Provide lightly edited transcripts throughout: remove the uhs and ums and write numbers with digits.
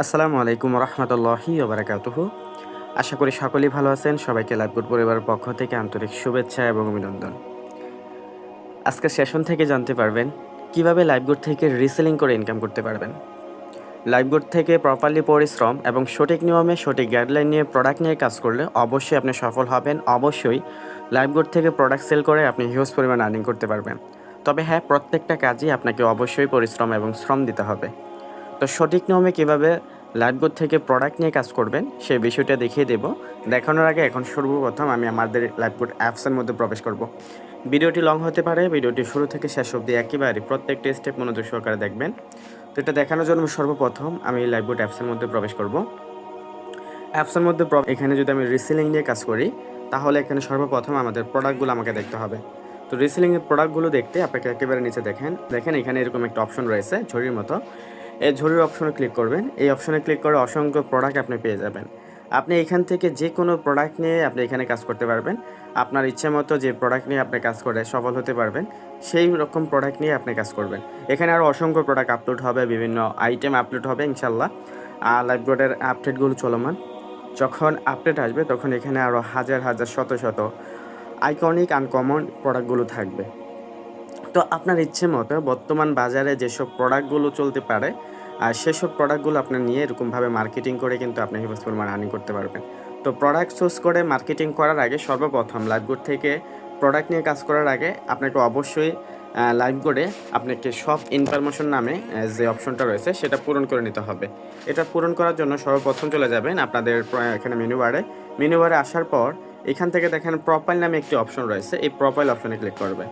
আসসালামু আলাইকুম রহমতুল্লাহি ওবরাকাতুহু। আশা করি সকলেই ভালো আছেন। সবাইকে লাইভগুড পরিবারের পক্ষ থেকে আন্তরিক শুভেচ্ছা এবং অভিনন্দন। আজকের সেশন থেকে জানতে পারবেন কিভাবে লাইভগুড থেকে রিসেলিং করে ইনকাম করতে পারবেন। লাইভগুড থেকে প্রপারলি পরিশ্রম এবং সঠিক নিয়মে সঠিক গাইডলাইন নিয়ে প্রোডাক্ট নিয়ে কাজ করলে অবশ্যই আপনি সফল হবেন। অবশ্যই লাইভগুড থেকে প্রোডাক্ট সেল করে আপনি হিউজ পরিমাণ আর্নিং করতে পারবেন। তবে হ্যাঁ, প্রত্যেকটা কাজই আপনাকে অবশ্যই পরিশ্রম এবং শ্রম দিতে হবে। তো সঠিক নিয়মে কীভাবে লাইভগুড থেকে প্রোডাক্ট নিয়ে কাজ করবেন সেই বিষয়টা দেখিয়ে দেব। দেখানোর আগে এখন সর্বপ্রথম আমি আমাদের লাইভগুড অ্যাপসের মধ্যে প্রবেশ করব। ভিডিওটি লং হতে পারে, ভিডিওটি শুরু থেকে শেষ অবধি একেবারে প্রত্যেকটা স্টেপ মনোযোগ সহকারে দেখবেন। তো এটা দেখানোর জন্য সর্বপ্রথম আমি লাইভগুড অ্যাপসের মধ্যে প্রবেশ করব। অ্যাপসের মধ্যে এখানে যদি আমি রিসেলিং নিয়ে কাজ করি তাহলে এখানে সর্বপ্রথম আমাদের প্রোডাক্টগুলো আমাকে দেখতে হবে। তো রিসেলিংয়ের প্রোডাক্টগুলো দেখতে আপনাকে একেবারে নিচে দেখেন এখানে এরকম একটা অপশন রয়েছে ঝুড়ির মতো। এই ঝুড়ির অপশনে ক্লিক করবেন। এই অপশনে ক্লিক করে অসংখ্য প্রোডাক্ট আপনি পেয়ে যাবেন। আপনি এখান থেকে যে কোনো প্রোডাক্ট নিয়ে আপনি এখানে কাজ করতে পারবেন। আপনার ইচ্ছে মতো যে প্রোডাক্ট নিয়ে আপনি কাজ করে সফল হতে পারবেন সেই রকম প্রোডাক্ট নিয়ে আপনি কাজ করবেন। এখানে আরও অসংখ্য প্রোডাক্ট আপলোড হবে, বিভিন্ন আইটেম আপলোড হবে ইনশাল্লাহ। লাইভগুডের আপডেটগুলো চলমান। যখন আপডেট আসবে তখন এখানে আরও হাজার হাজার শত শত আইকনিক আনকমন প্রোডাক্টগুলো থাকবে। তো আপনার ইচ্ছে মতো বর্তমান বাজারে যেসব প্রোডাক্টগুলো চলতে পারে আর সেসব প্রোডাক্টগুলো আপনার নিয়ে এরকমভাবে মার্কেটিং করে কিন্তু আপনি হিউজ পরিমাণ আর্নিং করতে পারবেন। তো প্রোডাক্ট চুজ করে মার্কেটিং করার আগে সর্বপ্রথম লাইভগুড থেকে প্রোডাক্ট নিয়ে কাজ করার আগে আপনাকে অবশ্যই লাইভগুডে আপনাকে সব ইনফরমেশন নামে যে অপশনটা রয়েছে সেটা পূরণ করে নিতে হবে। এটা পূরণ করার জন্য সর্বপ্রথম চলে যাবেন আপনাদের এখানে মেনু বারে আসার পর এখান থেকে দেখেন প্রোফাইল নামে একটি অপশন রয়েছে। এই প্রোফাইল অপশনে ক্লিক করবেন।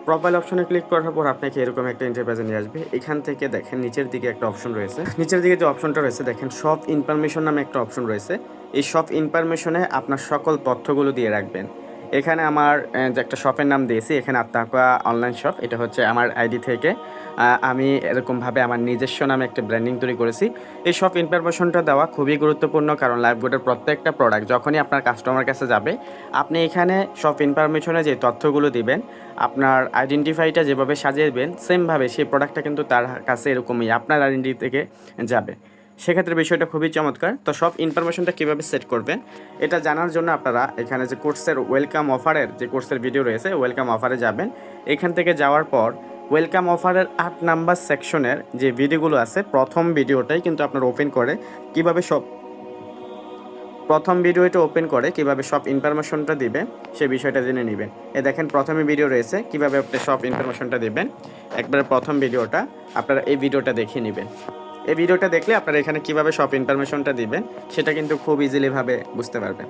প্রোফাইল অপশনে ক্লিক করার পর আপনাকে এরকম একটা ইন্টারফেসে নিয়ে আসবে। এখান থেকে দেখেন নিচের দিকে একটা অপশন রয়েছে। নিচের দিকে যে অপশনটা রয়েছে দেখেন সব ইনফরমেশন নামে একটা অপশন রয়েছে। এই সব ইনফরমেশনে আপনার সকল তথ্যগুলো দিয়ে রাখবেন। এখানে আমার যে একটা শপের নাম দিয়েছি, এখানে আত্মাকুয়া অনলাইন শপ, এটা হচ্ছে আমার আইডি থেকে আমি এরকমভাবে আমার নিজস্ব নামে একটা ব্র্যান্ডিং তৈরি করেছি। এই সব ইনফরমেশনটা দেওয়া খুবই গুরুত্বপূর্ণ, কারণ লাইভগুডের প্রত্যেকটা প্রোডাক্ট যখনই আপনার কাস্টমার কাছে যাবে আপনি এখানে সব ইনফরমেশনে যে তথ্যগুলো দিবেন, আপনার আইডেন্টিফাইটা যেভাবে সাজিয়ে দেবেন সেমভাবে সেই প্রোডাক্টটা কিন্তু তার কাছে এরকমই আপনার আইডেন্টি থেকে যাবে। সেক্ষেত্রে বিষয়টা খুবই চমৎকার। তো সব ইনফরমেশনটা কীভাবে সেট করবেন এটা জানার জন্য আপনারা এখানে যে কোর্সের ওয়েলকাম অফারের যে কোর্সের ভিডিও রয়েছে ওয়েলকাম অফারে যাবেন। এখান থেকে যাওয়ার পর ওয়েলকাম অফারের 8 নাম্বার সেকশনের যে ভিডিওগুলো আছে প্রথম ভিডিওটাই কিন্তু আপনার ওপেন করে কীভাবে কীভাবে সব ইনফরমেশনটা দিবেন সে বিষয়টা জেনে নেবেন। দেখেন প্রথমে ভিডিও রয়েছে কীভাবে আপনি সব ইনফরমেশনটা দিবেন। একবারে প্রথম ভিডিওটা আপনারা এই ভিডিওটা দেখে নেবেন। এই ভিডিওটা দেখলে আপনারা এখানে কীভাবে সব ইনফরমেশনটা দিবেন সেটা কিন্তু খুব ইজিলিভাবে বুঝতে পারবেন।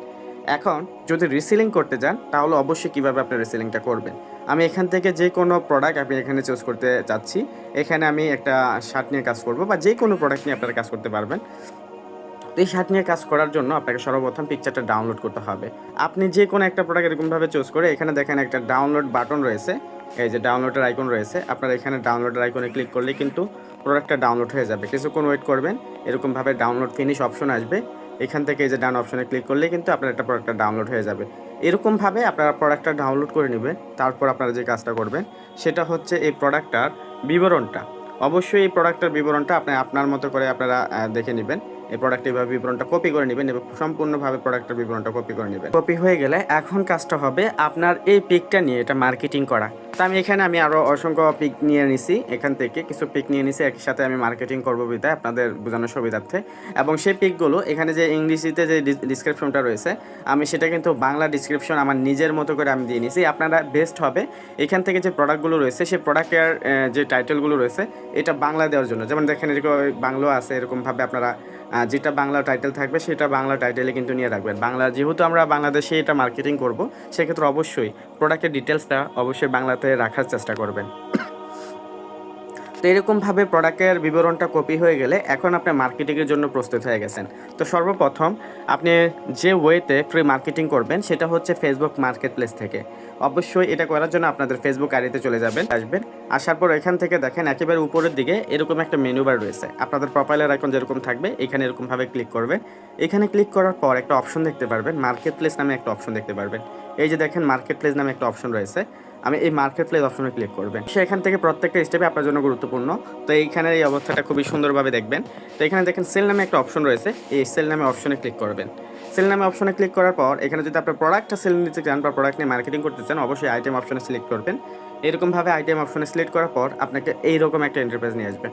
এখন যদি রিসেলিং করতে যান তাহলে অবশ্যই কীভাবে আপনি রিসেলিংটা করবেন। আমি এখান থেকে যে কোনো প্রোডাক্ট আমি এখানে চুজ করতে চাচ্ছি। এখানে আমি একটা শার্ট নিয়ে কাজ করব বা যে কোনো প্রোডাক্ট নিয়ে আপনারা কাজ করতে পারবেন। এই শার্ট নিয়ে কাজ করার জন্য আপনাকে সর্বপ্রথম পিকচারটা ডাউনলোড করতে হবে। আপনি যে কোনো একটা প্রোডাক্ট এরকমভাবে চুজ করে এখানে দেখেন একটা ডাউনলোড বাটন রয়েছে, এই যে ডাউনলোডের আইকন রয়েছে। আপনারা এখানে ডাউনলোডের আইকনে ক্লিক করলে কিন্তু প্রোডাক্টটা ডাউনলোড হয়ে যাবে। কিছুক্ষণ ওয়েট করবেন, এরকমভাবে ডাউনলোড ফিনিশ অপশন আসবে। এখান থেকে এই যে ডাউন অপশনে ক্লিক করলে কিন্তু আপনার একটা প্রোডাক্টটা ডাউনলোড হয়ে যাবে। এরকমভাবে আপনারা প্রোডাক্টটা ডাউনলোড করে নেবেন। তারপর আপনারা যে কাজটা করবেন সেটা হচ্ছে এই প্রোডাক্টটার বিবরণটা, অবশ্যই এই প্রোডাক্টের বিবরণটা আপনার মতো করে আপনারা দেখে নেবেন। এই প্রোডাক্টের বিবরণটা কপি করে নেবেন এবং সম্পূর্ণভাবে প্রোডাক্টের বিবরণটা কপি করে নেবেন। কপি হয়ে গেলে এখন কাজটা হবে আপনার এই পিকটা নিয়ে এটা মার্কেটিং করা। তো আমি আরও অসংখ্য পিক নিয়ে নিছি, এখান থেকে কিছু পিক নিয়ে নিছি, একই সাথে আমি মার্কেটিং করবো বিধায় আপনাদের বোঝানোর সুবিধার্থে। এবং সেই পিকগুলো এখানে যে ইংরেজিতে যে ডিসক্রিপশনটা রয়েছে আমি সেটা কিন্তু বাংলা ডিসক্রিপশন আমার নিজের মতো করে আমি দিয়ে নিছি। আপনারা বেস্ট হবে এখান থেকে যে প্রোডাক্টগুলো রয়েছে সেই প্রোডাক্টের যে টাইটেলগুলো রয়েছে এটা বাংলা দেওয়ার জন্য। যেমন দেখেন এরকম বাংলা আছে, এরকমভাবে আপনারা যেটা বাংলা টাইটেল থাকবে সেটা বাংলা টাইটেলে কিন্তু নিয়ে রাখবেন। বাংলা যেহেতু আমরা বাংলাদেশে এটা মার্কেটিং করব সেক্ষেত্রে অবশ্যই প্রোডাক্টের ডিটেলসটা অবশ্যই বাংলাতে রাখার চেষ্টা করবেন। তো এরকমভাবে প্রোডাক্টের বিবরণটা কপি হয়ে গেলে এখন আপনি মার্কেটিংয়ের জন্য প্রস্তুত হয়ে গেছেন। তো সর্বপ্রথম আপনি যে ওয়েতে ফ্রি মার্কেটিং করবেন সেটা হচ্ছে ফেসবুক মার্কেট প্লেস থেকে। অবশ্যই এটা করার জন্য আপনাদের ফেসবুক আইডিতে চলে আসবেন। আসার পর এখান থেকে দেখেন একেবারে উপরের দিকে এরকম একটা মেনু বার রয়েছে। আপনাদের প্রোফাইলের আইকন যেরকম থাকবে এখানে এরকমভাবে ক্লিক করবেন। এখানে ক্লিক করার পর একটা অপশন দেখতে পারবেন, মার্কেট প্লেস নামে একটা অপশন দেখতে পারবেন। এই যে দেখেন মার্কেট প্লেস নামে একটা অপশন রয়েছে। আমি এই মার্কেট প্লেস অপশনে ক্লিক করবেন। সেখান থেকে প্রত্যেকটা স্টেপে আপনার জন্য গুরুত্বপূর্ণ। তো এইখানের এই অবস্থাটা খুবই সুন্দরভাবে দেখবেন। তো এখানে দেখেন সেল নামে একটা অপশন রয়েছে, এই সেল নামে অপশনে ক্লিক করবেন। সেল নামে অপশনে ক্লিক করার পর এখানে যদি আপনার প্রোডাক্টটা সেল নিতে চান বা প্রোডাক্ট নিয়ে মার্কেটিং করতে চান, অবশ্যই আইটেম অপশনে সিলেক্ট করবেন। এরকমভাবে আইটেম অপশনে সিলেক্ট করার পর আপনাকে এইরকম একটা ইন্টারফেস নিয়ে আসবে।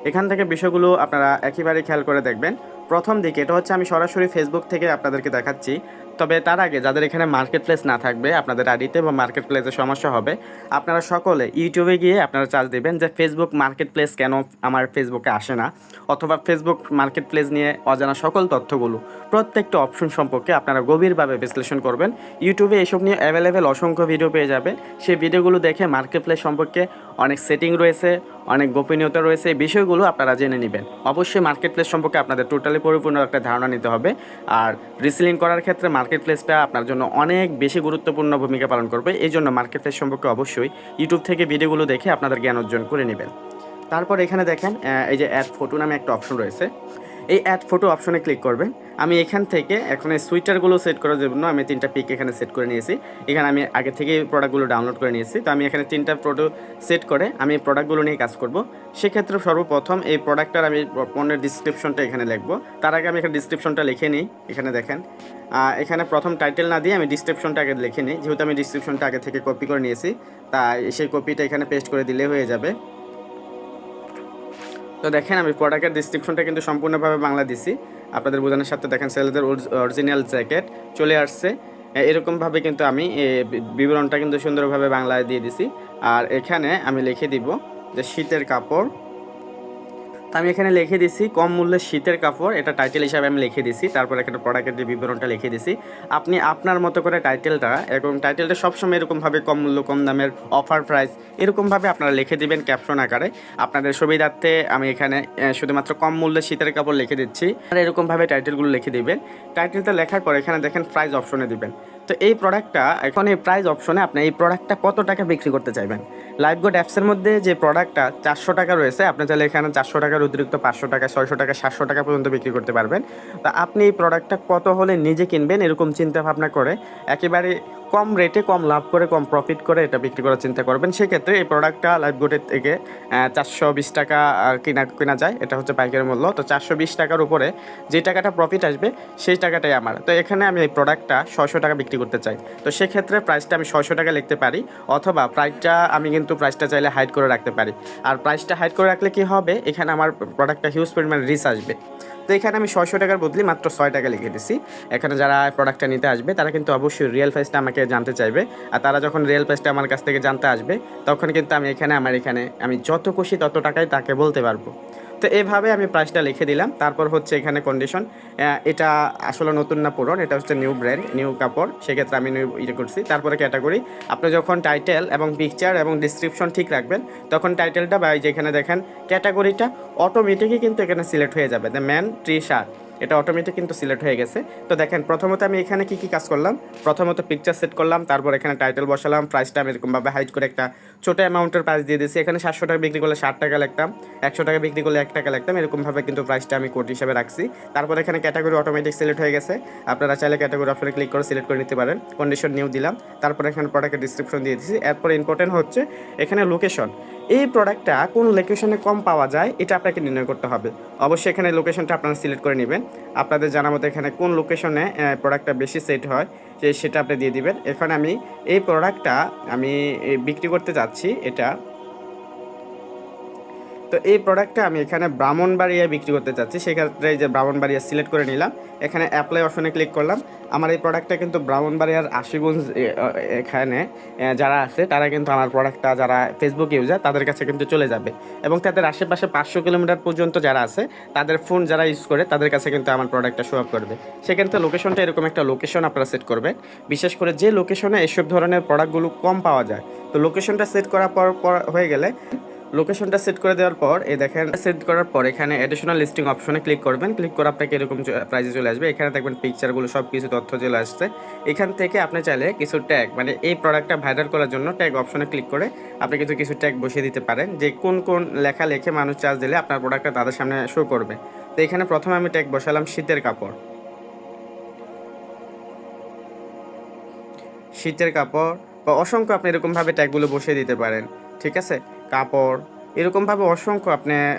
এখান থেকে বিষয়গুলো আপনারা একেবারে খেয়াল করে দেখবেন। প্রথম দিকে এটা হচ্ছে আমি সরাসরি ফেসবুক থেকে আপনাদেরকে দেখাচ্ছি, তবে তার আগে যাদের এখানে মার্কেট প্লেস না থাকবে, আপনাদের আইডিতে বা মার্কেট প্লেসে সমস্যা হবে, আপনারা সকলে ইউটিউবে গিয়ে আপনারা চার্জ দেবেন যে ফেসবুক মার্কেট প্লেস কেন আমার ফেসবুকে আসে না, অথবা ফেসবুক মার্কেট প্লেস নিয়ে অজানা সকল তথ্যগুলো প্রত্যেকটা অপশন সম্পর্কে আপনারা গভীরভাবে বিশ্লেষণ করবেন। ইউটিউবে এসব নিয়ে অ্যাভেলেবেল অসংখ্য ভিডিও পেয়ে যাবেন। সেই ভিডিওগুলো দেখে মার্কেট প্লেস সম্পর্কে অনেক সেটিং রয়েছে, অনেক গোপনীয়তা রয়েছে, এই বিষয়গুলো আপনারা জেনে নেবেন। অবশ্যই মার্কেট প্লেস সম্পর্কে আপনাদের টোটালি পরিপূর্ণ একটা ধারণা নিতে হবে। আর রিসেলিং করার ক্ষেত্রে মার্কেট প্লেসটা আপনার জন্য অনেক বেশি গুরুত্বপূর্ণ ভূমিকা পালন করবে। এই জন্য মার্কেট প্লেস সম্পর্কে অবশ্যই ইউটিউব থেকে ভিডিওগুলো দেখে আপনাদের জ্ঞান অর্জন করে নেবেন। তারপর এখানে দেখেন এই যে অ্যাড ফটো নামে একটা অপশন রয়েছে, এই অ্যাড ফটো অপশনে ক্লিক করবেন। আমি এখান থেকে এখন এই সুইটারগুলো সেট করার জন্য আমি 3টা পিক এখানে সেট করে নিয়েছি। এখানে আমি আগে থেকে প্রোডাক্টগুলো ডাউনলোড করে নিয়েছি। তো আমি এখানে 3টা ফটো সেট করে আমি প্রোডাক্টগুলো নিয়ে কাজ করব। সেক্ষেত্রে সর্বপ্রথম এই প্রোডাক্টটার আমি পণ্যের ডিসক্রিপশনটা এখানে লিখবো। তার আগে আমি এখানে ডিসক্রিপশনটা লিখে নিই। এখানে দেখেন এখানে প্রথম টাইটেল না দিয়ে আমি ডিসক্রিপশনটা আগে লিখে নিই, যেহেতু আমি ডিসক্রিপশনটা আগে থেকে কপি করে নিয়েছি, তাই সেই কপিটা এখানে পেস্ট করে দিলে হয়ে যাবে। তো দেখেন আমি প্রোডাক্টের ডিসক্রিপশনটা কিন্তু সম্পূর্ণভাবে বাংলা দিছি। আপনাদের বোঝানোর সাথে দেখেন সেলদের অরিজিনাল জ্যাকেট চলে আসছে। এরকমভাবে কিন্তু আমি বিবরণটা কিন্তু সুন্দরভাবে বাংলায় দিয়ে দিছি। আর এখানে আমি লিখে দিব যে শীতের কাপড়। তো আমি এখানে লিখে দিছি কম মূল্যে শীতের কাপড়, এটা টাইটেল হিসাবে আমি লিখে দিছি। তারপর এখানে প্রোডাক্টের যে বিবরণটা লিখে দিছি। আপনি আপনার মতো করে টাইটেলটা, এবং টাইটেলটা সবসময় এরকমভাবে কম মূল্য কম দামের অফার প্রাইস এরকমভাবে আপনারা লিখে দিবেন ক্যাপশন আকারে। আপনাদের সুবিধার্থে আমি এখানে শুধুমাত্র কম মূল্যে শীতের কাপড় লিখে দিচ্ছি। আর এরকমভাবে টাইটেলগুলো লিখে দিবেন। টাইটেলটা লেখার পর এখানে দেখেন প্রাইস অপশনে দিবেন। তো এই প্রোডাক্টটা এখন এই প্রাইস অপশনে আপনি এই প্রোডাক্টটা কত টাকা বিক্রি করতে চাইবেন। লাইফগুড অ্যাপসের মধ্যে যে প্রোডাক্টটা 400 টাকা রয়েছে, আপনি চাইলে এখানে 400 টাকার অতিরিক্ত 500 টাকা 600 টাকা 700 টাকা পর্যন্ত বিক্রি করতে পারবেন। তো আপনি এই প্রোডাক্টটা কত হলে নিজে কিনবেন এরকম চিন্তা ভাবনা করে একেবারে কম রেটে কম লাভ করে কম প্রফিট করে এটা বিক্রি করার চিন্তা করবেন। সেক্ষেত্রে এই প্রোডাক্টটা লাইফগুডের থেকে 420 টাকা কেনা যায়, এটা হচ্ছে পাইকারি মূল্য। তো 420 টাকার উপরে যে টাকাটা প্রফিট আসবে সেই টাকাটাই আমার। তো এখানে আমি এই প্রোডাক্টটা 600 টাকা বিক্রি করতে চাই। তো সেক্ষেত্রে প্রাইসটা আমি 600 টাকা লিখতে পারি, অথবা প্রাইসটা চাইলে হাইড করে রাখতে পারি। আর প্রাইসটা হাইড করে রাখলে কি হবে, এখানে আমার প্রোডাক্টটা হিউজ পরিমাণ রিচ আসবে। তো এখানে আমি 600 টাকার বদলে মাত্র 6 টাকা লিখে দিছি। এখানে যারা প্রোডাক্টটা নিতে আসবে তারা কিন্তু অবশ্যই রিয়েল প্রাইসটা আমাকে জানতে চাইবে। আর তারা যখন রিয়েল প্রাইসটা আমার কাছ থেকে জানতে আসবে, তখন কিন্তু আমি এখানে যত খুশি তত টাকাই তাকে বলতে পারবো। তো এভাবে আমি প্রাইসটা লিখে দিলাম। তারপর হচ্ছে এখানে কন্ডিশন, এটা আসলে নতুন না পুরন, এটা হচ্ছে নিউ ব্র্যান্ড নিউ কাপড়, সেক্ষেত্রে আমি নিউ করছি। তারপরে ক্যাটাগরি, আপনি যখন টাইটেল এবং পিকচার এবং ডিসক্রিপশন ঠিক রাখবেন, তখন টাইটেলটা বা যেখানে দেখেন ক্যাটাগরিটা অটোমেটিকই কিন্তু এখানে সিলেক্ট হয়ে যাবে, দ্য ম্যান ট্রি শার্ট, এটা অটোমেটিক কিন্তু সিলেক্ট হয়ে গেছে। তো দেখেন প্রথমত আমি এখানে কী কাজ করলাম, প্রথমত পিকচার সেট করলাম, তারপর এখানে টাইটেল বসালাম, প্রাইসটা আমি এরকমভাবে হাইড করে একটা ছোটো অ্যামাউন্টের প্রাইস দিয়ে দিয়েছি। এখানে 700 টাকা বিক্রি করলে 60 টাকা লিখতাম, 100 টাকা বিক্রি করলে 1 টাকা লিখতাম, এরকমভাবে কিন্তু প্রাইসটা আমি কোড হিসাবে রাখছি। তারপর এখানে ক্যাটাগরি অটোমেটিক সিলেক্ট হয়ে গেছে, আপনারা চাইলে ক্যাটাগরি অপশনে ক্লিক করে সিলেক্ট করে নিতে পারেন। কন্ডিশন নিউ দিলাম, তারপর এখানে প্রোডাক্টের ডিসক্রিপশন দিয়ে দিয়েছি। এরপর ইম্পর্টেন্ট হচ্ছে এখানে লোকেশন, এই প্রোডাক্টটা কোন লোকেশনে কম পাওয়া যায় এটা আপনাকে নির্ণয় করতে হবে। অবশ্যই এখানে লোকেশনটা আপনারা সিলেক্ট করে নেবেন। আপনাদের জানা মতো এখানে কোন লোকেশনে প্রোডাক্টটা বেশি সেট হয় সেটা আপনি দিয়ে দিবেন। এখানে আমি এই প্রোডাক্টটা আমি বিক্রি করতে যাচ্ছি এটা, তো এই প্রোডাক্টটা আমি এখানে ব্রাহ্মণবাড়িয়ায় বিক্রি করতে চাচ্ছি। সেক্ষেত্রে এই যে ব্রাহ্মণবাড়িয়া সিলেক্ট করে নিলাম, এখানে অ্যাপ্লাই অপশনে ক্লিক করলাম। আমার এই প্রোডাক্টটা কিন্তু ব্রাহ্মণবাড়িয়ার আশিগঞ্জ এখানে যারা আছে তারা কিন্তু আমার প্রোডাক্টটা যারা ফেসবুক ইউজার তাদের কাছে কিন্তু চলে যাবে, এবং তাদের আশেপাশে 500 কিলোমিটার পর্যন্ত যারা আছে তাদের ফোন যারা ইউজ করে তাদের কাছে কিন্তু আমার প্রোডাক্টটা শো আপ করবে। সেক্ষেত্রে লোকেশনটা এরকম একটা লোকেশন আপনারা সেট করবেন, বিশেষ করে যে লোকেশনে এসব ধরনের প্রোডাক্টগুলো কম পাওয়া যায়। তো লোকেশনটা সেট করার পর হয়ে গেলে লোকেশনটা সেট করে দেওয়ার পর এই দেখেন সেট করার পর এখানে অ্যাডিশনাল লিস্টিং অপশনে ক্লিক করবেন। ক্লিক করে আপনাকে এরকম প্রাইসে চলে আসবে। এখানে দেখবেন পিকচারগুলো সব কিছু তথ্য চলে আসছে। এখান থেকে আপনি চাইলে কিছু ট্যাগ, মানে এই প্রোডাক্টটা ভাইরাল করার জন্য ট্যাগ অপশনে ক্লিক করে আপনি কিন্তু কিছু ট্যাগ বসিয়ে দিতে পারেন, যে কোন কোন লেখা লিখে মানুষ চার্জ দিলে আপনার প্রোডাক্টটা তাদের সামনে শো করবে। তো এখানে প্রথমে আমি ট্যাগ বসালাম শীতের কাপড়, শীতের কাপড়। বা অসংখ্য আপনি এরকমভাবে ট্যাগগুলো বসিয়ে দিতে পারেন, ঠিক আছে? কাপড় এরকমভাবে অসংখ্য আপনি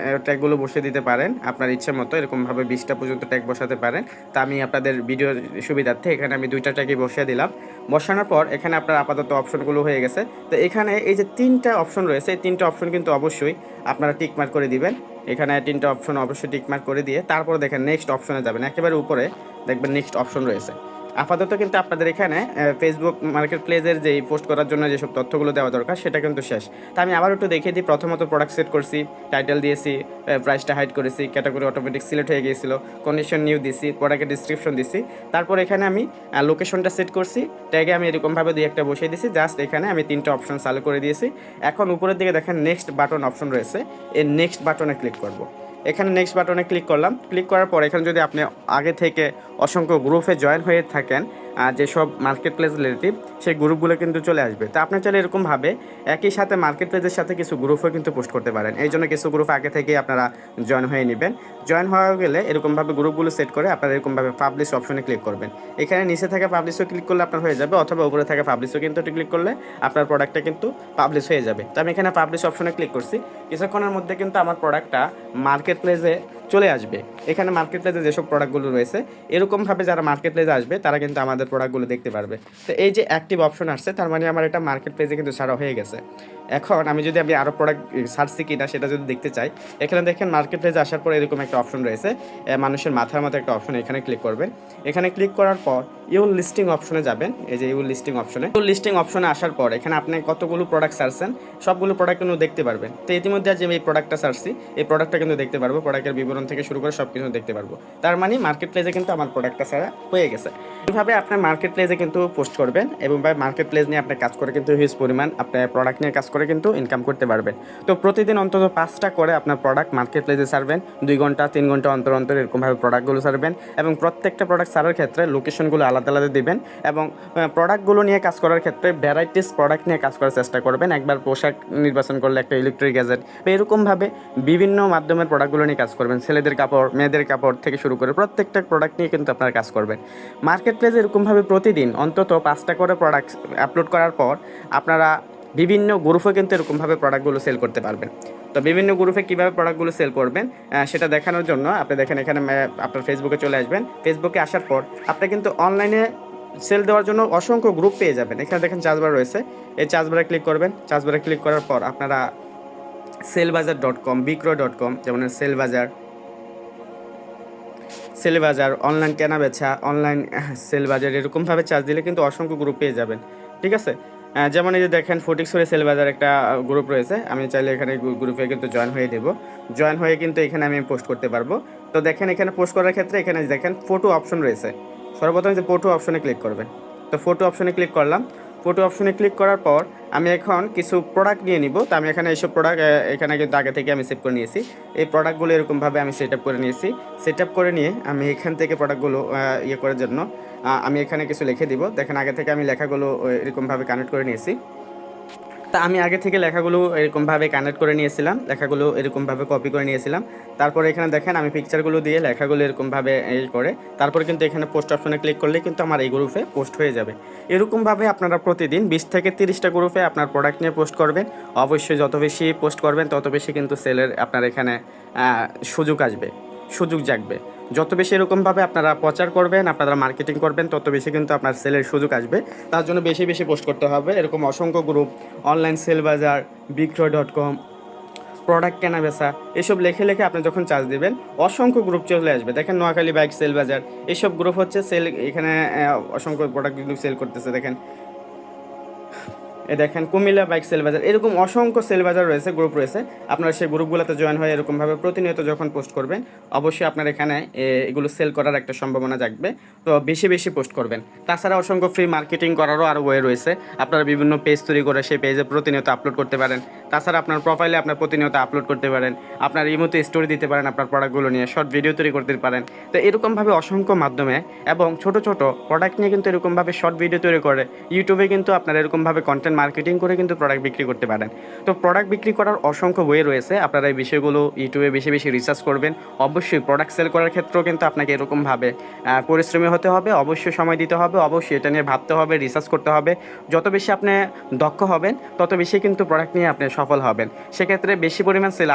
ট্যাগগুলো বসিয়ে দিতে পারেন আপনার ইচ্ছে মতো। এরকমভাবে 20টা পর্যন্ত ট্যাগ বসাতে পারেন। তা আমি আপনাদের ভিডিওর সুবিধার্থে এখানে আমি 2টা ট্যাগই বসিয়ে দিলাম। বসানোর পর এখানে আপনার আপাতত অপশনগুলো হয়ে গেছে। তো এখানে এই যে 3টা অপশন রয়েছে, এই 3টা অপশন কিন্তু অবশ্যই আপনারা টিক মার্ক করে দিবেন। এখানে 3টা অপশন অবশ্যই টিক মার্ক করে দিয়ে তারপরে দেখেন নেক্সট অপশনে যাবেন। একেবারে উপরে দেখবেন নেক্সট অপশন রয়েছে। আপাতত কিন্তু আপনাদের এখানে ফেসবুক মার্কেট প্লেসের যেই পোস্ট করার জন্য যেসব তথ্যগুলো দেওয়া দরকার সেটা কিন্তু শেষ। তা আমি আবার একটু দেখিয়ে দিই। প্রথমত প্রোডাক্ট সেট করছি, টাইটেল দিয়েছি, প্রাইসটা হাইড করেছি, ক্যাটাগরি অটোমেটিক সিলেক্ট হয়ে গিয়েছিল, কন্ডিশন নিউ দিছি, প্রোডাক্টের ডিসক্রিপশন দিছি। তারপর এখানে আমি লোকেশনটা সেট করছি, ট্যাগে আমি এরকমভাবে দুই একটা বসিয়ে দিয়েছি। জাস্ট এখানে আমি 3টা অপশন চালু করে দিয়েছি। এখন উপরের দিকে দেখেন নেক্সট বাটন অপশন রয়েছে, এই নেক্সট বাটনে ক্লিক করব। এখানে নেক্সট বাটনে ক্লিক করলাম। ক্লিক করার পর এখানে যদি আপনি আগে থেকে অসংখ্য গ্রুপে জয়েন হয়ে থাকেন, যেসব মার্কেট প্লেস রিলেটিভ, সেই গ্রুপগুলো কিন্তু চলে আসবে। তো আপনি চাইলে এরকমভাবে একই সাথে মার্কেট প্লেসের সাথে কিছু গ্রুপও কিন্তু পোস্ট করতে পারেন। এই জন্য কিছু গ্রুপ আগে থেকেই আপনারা জয়েন হয়ে নেবেন। জয়েন হয়ে গেলে এরকমভাবে গ্রুপগুলো সেট করে আপনারা এরকমভাবে পাবলিশ অপশনে ক্লিক করবেন। এখানে নিচে থেকে পাবলিশও ক্লিক করলে আপনার হয়ে যাবে, অথবা উপরে থেকে পাবলিশও কিন্তু ক্লিক করলে আপনার প্রোডাক্টটা কিন্তু পাবলিশ হয়ে যাবে। তো আমি এখানে পাবলিশ অপশনে ক্লিক করছি। কিছুক্ষণের মধ্যে কিন্তু আমার প্রোডাক্টটা মার্কেট প্লেসে চলে আসবে। এখানে মার্কেট প্লেসে যেসব প্রোডাক্টগুলো রয়েছে এরকমভাবে যারা মার্কেট প্লেসে আসবে তারা কিন্তু আমাদের প্রোডাক্টগুলো দেখতে পারবে। তো এই যে অ্যাক্টিভ অপশন আসছে, তার মানে আমার এটা মার্কেট প্লেসে কিন্তু ছাড়া হয়ে গেছে। এখন আমি যদি আরও প্রোডাক্ট সার্চছি কিনা সেটা যদি দেখতে চাই, এখানে দেখেন মার্কেট প্লেসে আসার পর এরকম একটা অপশন রয়েছে, মানুষের মাথার মতো একটা অপশন। এখানে ক্লিক করবেন। এখানে ক্লিক করার পর ইউর লিস্টিং অপশনে যাবেন। এই যে ইউর লিস্টিং অপশনে আসার পর এখানে আপনি কতগুলো প্রোডাক্ট সার্চছেন সবগুলো প্রোডাক্ট কিন্তু দেখতে পারবেন। তো ইতিমধ্যে যে এই প্রোডাক্টটা সার্চছি এই প্রোডাক্টটা কিন্তু দেখতে পারবো, প্রোডাক্টের বিবরণ থেকে শুরু করে সব কিছু দেখতে পারবো। তার মানে মার্কেট প্লেসে কিন্তু আমার প্রোডাক্টটা ছাড়া হয়ে গেছে। এইভাবে আপনার মার্কেট প্লেসে কিন্তু পোস্ট করবেন এবং মার্কেট প্লেস নিয়ে আপনার কাজ করে কিন্তু হিউজ পরিমাণ আপনার প্রোডাক্ট নিয়ে কাজ করে কিন্তু ইনকাম করতে পারবেন। তো প্রতিদিন অন্তত 5টা করে আপনার প্রোডাক্ট মার্কেট প্লেসে ছাড়বেন। 2 ঘন্টা 3 ঘন্টা অন্তর অন্তর এরকমভাবে প্রোডাক্টগুলো ছাড়বেন এবং প্রত্যেকটা প্রোডাক্ট ছাড়ার ক্ষেত্রে লোকেশনগুলো আলাদা আলাদা দিবেন এবং প্রোডাক্টগুলো নিয়ে কাজ করার ক্ষেত্রে ভ্যারাইটিস প্রোডাক্ট নিয়ে কাজ করার চেষ্টা করবেন। একবার পোশাক নির্বাচন করলে একটা ইলেকট্রিক গ্যাজেট বা এরকমভাবে বিভিন্ন মাধ্যমের প্রোডাক্টগুলো নিয়ে কাজ করবেন। ছেলেদের কাপড়, মেয়েদের কাপড় থেকে শুরু করে প্রত্যেকটা প্রোডাক্ট নিয়ে কিন্তু আপনারা কাজ করবেন। মার্কেট প্লেসে এরকমভাবে প্রতিদিন অন্তত 5টা করে প্রোডাক্ট আপলোড করার পর আপনারা বিভিন্ন গ্রুপে কিন্তু এরকমভাবে প্রোডাক্টগুলো সেল করতে পারবেন। তো বিভিন্ন গ্রুপে কীভাবে প্রোডাক্টগুলো সেল করবেন সেটা দেখানোর জন্য আপনি দেখেন এখানে আপনার ফেসবুকে চলে আসবেন। ফেসবুকে আসার পর আপনি কিন্তু অনলাইনে সেল দেওয়ার জন্য অসংখ্য গ্রুপ পেয়ে যাবেন। এখানে দেখেন চার্জবার রয়েছে, এই চার্জবারে ক্লিক করবেন। চার্জবারে ক্লিক করার পর আপনারা সেলবাজার.com, বিক্রয়.com, যেমন সেলবাজার, অনলাইন কেনা বেচা, অনলাইন সেলবাজার, এরকমভাবে চার্জ দিলে কিন্তু অসংখ্য গ্রুপ পেয়ে যাবেন, ঠিক আছে? যেমন এই যে দেখেন ফটিকছড়ি সেলবাজার একটা গ্রুপ রয়েছে, আমি চাইলে এখানে গ্রুপে কিন্তু জয়েন হয়ে দেবো। জয়েন হয়ে কিন্তু এখানে আমি পোস্ট করতে পারবো। তো দেখেন এখানে পোস্ট করার ক্ষেত্রে এখানে দেখেন ফটো অপশন রয়েছে। সর্বপ্রথম যে ফটো অপশনে ক্লিক করবেন। তো ফটো অপশনে ক্লিক করলাম। ফটো অপশনে ক্লিক করার পর আমি এখন কিছু প্রোডাক্ট নিয়ে নিব। তো আমি এখানে এইসব প্রোডাক্ট এখানে কিন্তু আগে থেকে আমি সেভ করে নিয়েছি। এই প্রোডাক্টগুলো এরকমভাবে আমি সেট আপ করে নিয়েছি। সেট আপ করে নিয়ে আমি এখান থেকে প্রোডাক্টগুলো করার জন্য আমি এখানে কিছু লিখে দিব। দেখেন আগে থেকে আমি লেখাগুলো এরকমভাবে কানেক্ট করে নিয়েছি। তা আমি আগে থেকে লেখাগুলো এরকমভাবে কানেক্ট করে নিয়েছিলাম, লেখাগুলো এরকমভাবে কপি করে নিয়েছিলাম। তারপরে এখানে দেখেন আমি পিকচারগুলো দিয়ে লেখাগুলো এরকমভাবে করে তারপরে কিন্তু এখানে পোস্ট অপশনে ক্লিক করলে কিন্তু আমার এই গ্রুপে পোস্ট হয়ে যাবে। এরকমভাবে আপনারা প্রতিদিন 20 থেকে 30টা গ্রুপে আপনার প্রোডাক্ট নিয়ে পোস্ট করবেন। অবশ্যই যত বেশি পোস্ট করবেন তত বেশি কিন্তু সেলের আপনার এখানে সুযোগ জাগবে। যত বেশি এরকমভাবে আপনারা প্রচার করবেন, আপনারা মার্কেটিং করবেন, তত বেশি কিন্তু আপনার সেলের সুযোগ আসবে। তার জন্য বেশি বেশি পোস্ট করতে হবে। এরকম অসংখ্য গ্রুপ, অনলাইন সেল বাজার, বিক্রয়.com, প্রোডাক্ট কেনা বেচা, এসব লেখে আপনি যখন চার্জ দেবেন অসংখ্য গ্রুপ চলে আসবে। দেখেন নোয়াখালী বাইক সেল বাজার, এইসব গ্রুপ হচ্ছে সেল, এখানে অসংখ্য প্রোডাক্টগুলো সেল করতেছে। দেখেন কুমিল্লা বাইক সেল বাজার, এরকম অসংখ্য সেল বাজার রয়েছে, গ্রুপ রয়েছে। আপনারা সেই গ্রুপগুলোতে জয়েন হয়ে এরকমভাবে প্রতিনিয়ত যখন পোস্ট করবেন অবশ্যই আপনার এখানে এগুলো সেল করার একটা সম্ভাবনা জাগবে। তো বেশি বেশি পোস্ট করবেন। তাছাড়া অসংখ্য ফ্রি মার্কেটিং করারও আরও ওয়ে রয়েছে। আপনারা বিভিন্ন পেজ তৈরি করে সেই পেজে প্রতিনিয়ত আপলোড করতে পারেন। তাছাড়া আপনার প্রোফাইলে আপনার প্রতিনিয়ত আপলোড করতে পারেন। আপনার ইমোতে স্টোরি দিতে পারেন আপনার প্রোডাক্টগুলো নিয়ে, শর্ট ভিডিও তৈরি করতে পারেন। তো এরকমভাবে অসংখ্য মাধ্যমে এবং ছোট ছোট প্রোডাক্ট নিয়ে কিন্তু এরকমভাবে শর্ট ভিডিও তৈরি করে ইউটিউবে কিন্তু আপনার এরকমভাবে কন্টেন্ট মার্কেটিং করে কিন্তু প্রোডাক্ট বিক্রি করতে পারেন। তো প্রোডাক্ট বিক্রি করার অসংখ্য বই রয়েছে, আপনারা এই বিষয়গুলো ইউটিউবে বেশি বেশি রিসার্চ করবেন। অবশ্যই প্রোডাক্ট সেল করার ক্ষেত্রেও কিন্তু আপনাকে এরকমভাবে পরিশ্রমী হতে হবে, অবশ্যই সময় দিতে হবে, অবশ্যই এটা নিয়ে ভাবতে হবে, রিসার্চ করতে হবে। যত বেশি আপনি দক্ষ হবেন তত বেশি কিন্তু প্রোডাক্ট নিয়ে আপনি সফল হবেন। সেক্ষেত্রে বেশি পরিমাণ সেল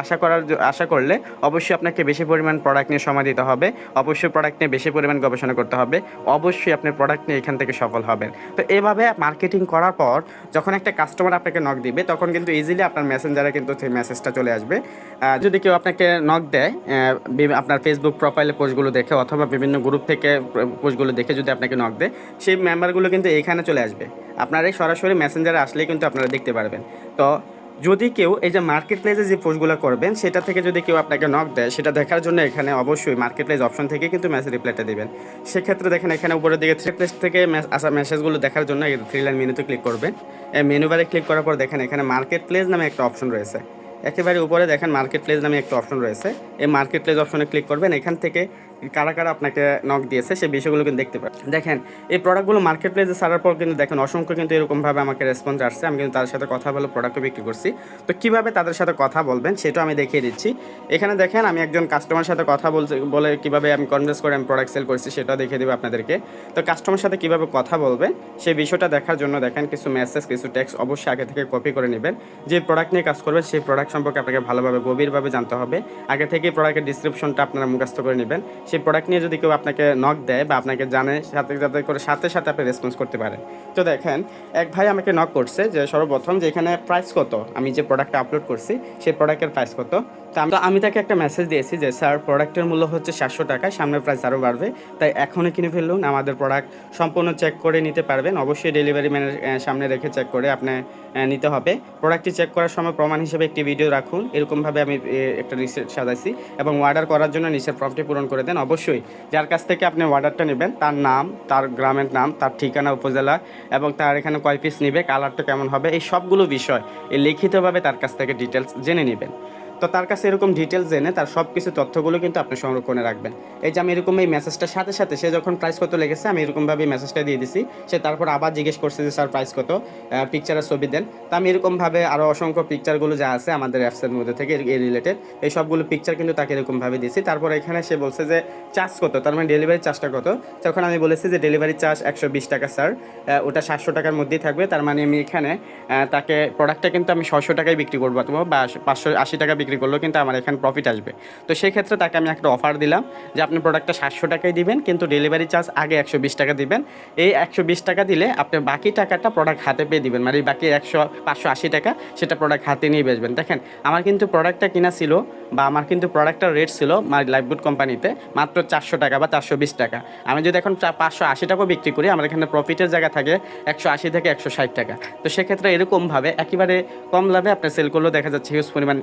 আশা করলে অবশ্যই আপনাকে বেশি পরিমাণ প্রোডাক্ট নিয়ে সময় দিতে হবে, অবশ্যই প্রোডাক্ট নিয়ে বেশি পরিমাণ গবেষণা করতে হবে, অবশ্যই আপনি প্রোডাক্ট নিয়ে এখান থেকে সফল হবেন। তো এভাবে মার্কেটিং করার পর যখন একটা কাস্টমার আপনাকে নক দিবে তখন কিন্তু ইজিলি আপনার মেসেঞ্জারে কিন্তু সেই মেসেজটা চলে আসবে। যদি কেউ আপনাকে নক দেয় আপনার ফেসবুক প্রোফাইলে পোস্টগুলো দেখে অথবা বিভিন্ন গ্রুপ থেকে পোস্টগুলো দেখে যদি আপনাকে নক দেয়, সেই মেম্বারগুলো কিন্তু এখানে চলে আসবে। আপনারা সরাসরি মেসেঞ্জারে আসলেই কিন্তু আপনারা দেখতে পারবেন। তো যদি কেউ এই যে মার্কেট প্লেসে যে পোস্টগুলো করবেন সেটা থেকে যদি কেউ আপনাকে নক দেয়, সেটা দেখার জন্য এখানে অবশ্যই মার্কেট প্লেস অপশন থেকে কিন্তু মেসেজ রিপ্লাইটা দেবেন। সেক্ষেত্রে দেখেন এখানে উপরের দিকে থ্রি প্লেস থেকে আসা মেসেজগুলো দেখার জন্য এই থ্রি লাইন মেনুতে ক্লিক করবেন। এই মেনু বারে ক্লিক করার পর দেখেন এখানে মার্কেট প্লেস নামে একটা অপশন রয়েছে। একেবারে উপরে দেখেন মার্কেট প্লেস নামে একটা অপশন রয়েছে। এই মার্কেট প্লেস অপশনে ক্লিক করবেন। এখান থেকে কারা কারা আপনাকে নক দিয়েছে সেই বিষয়গুলো কিন্তু দেখতে পাবেন। দেখেন এই প্রোডাক্টগুলো মার্কেট প্লেসে ছাড়ার পর কিন্তু দেখেন অসংখ্য কিন্তু এরকমভাবে আমাকে রেসপন্স আসছে। আমি কিন্তু তাদের সাথে কথা বলে প্রোডাক্টও বিক্রি করছি। তো কীভাবে তাদের সাথে কথা বলবেন সেটাও আমি দেখিয়ে দিচ্ছি। এখানে দেখেন আমি একজন কাস্টমার সাথে কথা বলে কীভাবে আমি কনভিন্স করে আমি প্রোডাক্ট সেল করছি সেটাও দেখিয়ে দেবো আপনাদেরকে। তো কাস্টমার সাথে কীভাবে কথা বলবেন সেই বিষয়টা দেখার জন্য দেখেন কিছু মেসেজ, কিছু টেক্সট অবশ্যই আগে থেকে কপি করে নেবেন। যে প্রোডাক্ট নিয়ে কাজ করবেন সেই প্রোডাক্ট সম্পর্কে আপনাকে ভালোভাবে গভীরভাবে জানতে হবে। আগে থেকেই প্রোডাক্টের ডিসক্রিপশনটা আপনারা মুখস্থ করে নেবেন। সেই প্রোডাক্ট নিয়ে যদি কেউ আপনাকে নক দেয় বা আপনাকে জানে, সাথে সাথে আপনি রেসপন্স করতে পারেন। তো দেখেন এক ভাই আমাকে নক করছে যে সর্বপ্রথম যে এখানে প্রাইস কত, আমি যে প্রোডাক্টটা আপলোড করছি সেই প্রোডাক্টের প্রাইস কত। তো আমি তাকে একটা মেসেজ দিয়েছি যে স্যার প্রোডাক্টের মূল্য হচ্ছে 700 টাকা, সামনের প্রাইস আরও বাড়বে, তাই এখনই কিনে ফেলুন। আমাদের প্রোডাক্ট সম্পূর্ণ চেক করে নিতে পারবেন, অবশ্যই ডেলিভারি ম্যানের সামনে রেখে চেক করে আপনি নিতে হবে। প্রোডাক্টটি চেক করার সময় প্রমাণ হিসেবে একটি ভিডিও রাখুন। এরকমভাবে আমি একটা রিসিপ্ট সাজাইছি এবং অর্ডার করার জন্য নিচের ফর্মটি পূরণ করে দেন। অবশ্যই যার কাছ থেকে আপনি অর্ডারটা নেবেন তার নাম, তার গ্রামের নাম, তার ঠিকানা, উপজেলা এবং তার এখানে কয় পিস নেবে, কালারটা কেমন হবে, এই সবগুলো বিষয় এই লিখিতভাবে তার কাছ থেকে ডিটেলস জেনে নেবেন। তো তার কাছে এরকম ডিটেলস জেনে তার সব কিছু তথ্যগুলো কিন্তু আপনি সংরক্ষণে রাখবেন। এই যে আমি এরকম এই মেসেজটার সাথে সাথে সে যখন প্রাইস কত লেগেছে আমি এরকমভাবে মেসেজটা দিয়ে দিছি। সে তারপর আবার জিজ্ঞেস করছে যে স্যার প্রাইস কত, পিকচারের ছবি দেন। তো আমি এরকমভাবে আরও অসংখ্য পিকচারগুলো যা আছে আমাদের অ্যাপসের মধ্যে থেকে এই রিলেটেড এই সবগুলো পিকচার কিন্তু তাকে এরকমভাবে দিয়েছি। তারপর এখানে সে বলছে যে চার্জ কত, তার মানে ডেলিভারি চার্জটা কত। তখন আমি বলেছি যে ডেলিভারি চার্জ 120 টাকা স্যার, ওটা 700 টাকার মধ্যেই থাকবে। তার মানে আমি এখানে তাকে প্রোডাক্টটা কিন্তু আমি 600 টাকায় বিক্রি করবো বা 580 টাকা বিক্রি করলেও কিন্তু আমার এখানে প্রফিট আসবে। তো সেই ক্ষেত্রে তাকে আমি একটা অফার দিলাম যে আপনি প্রোডাক্টটা 700 টাকায় দিবেন, কিন্তু ডেলিভারি চার্জ আগে 120 টাকা দিবেন। এই 120 টাকা দিলে আপনি বাকি টাকাটা প্রোডাক্ট হাতে পেয়ে দিবেন, মানে বাকি 580 টাকা সেটা প্রোডাক্ট হাতে নিয়ে বেচবেন। দেখেন আমার কিন্তু প্রোডাক্টটা কিনা ছিল বা আমার কিন্তু প্রোডাক্টটার রেট ছিল লাইফগুড কোম্পানিতে মাত্র 400 টাকা বা 420 টাকা। আমি যদি এখন 580 টাকাও বিক্রি করি আমার এখানে প্রফিটের জায়গা থাকে 180 থেকে 160 টাকা। তো সেক্ষেত্রে এরকমভাবে একেবারে কম লাভে আপনি সেল করলেও দেখা যাচ্ছে হিউজ পরিমাণ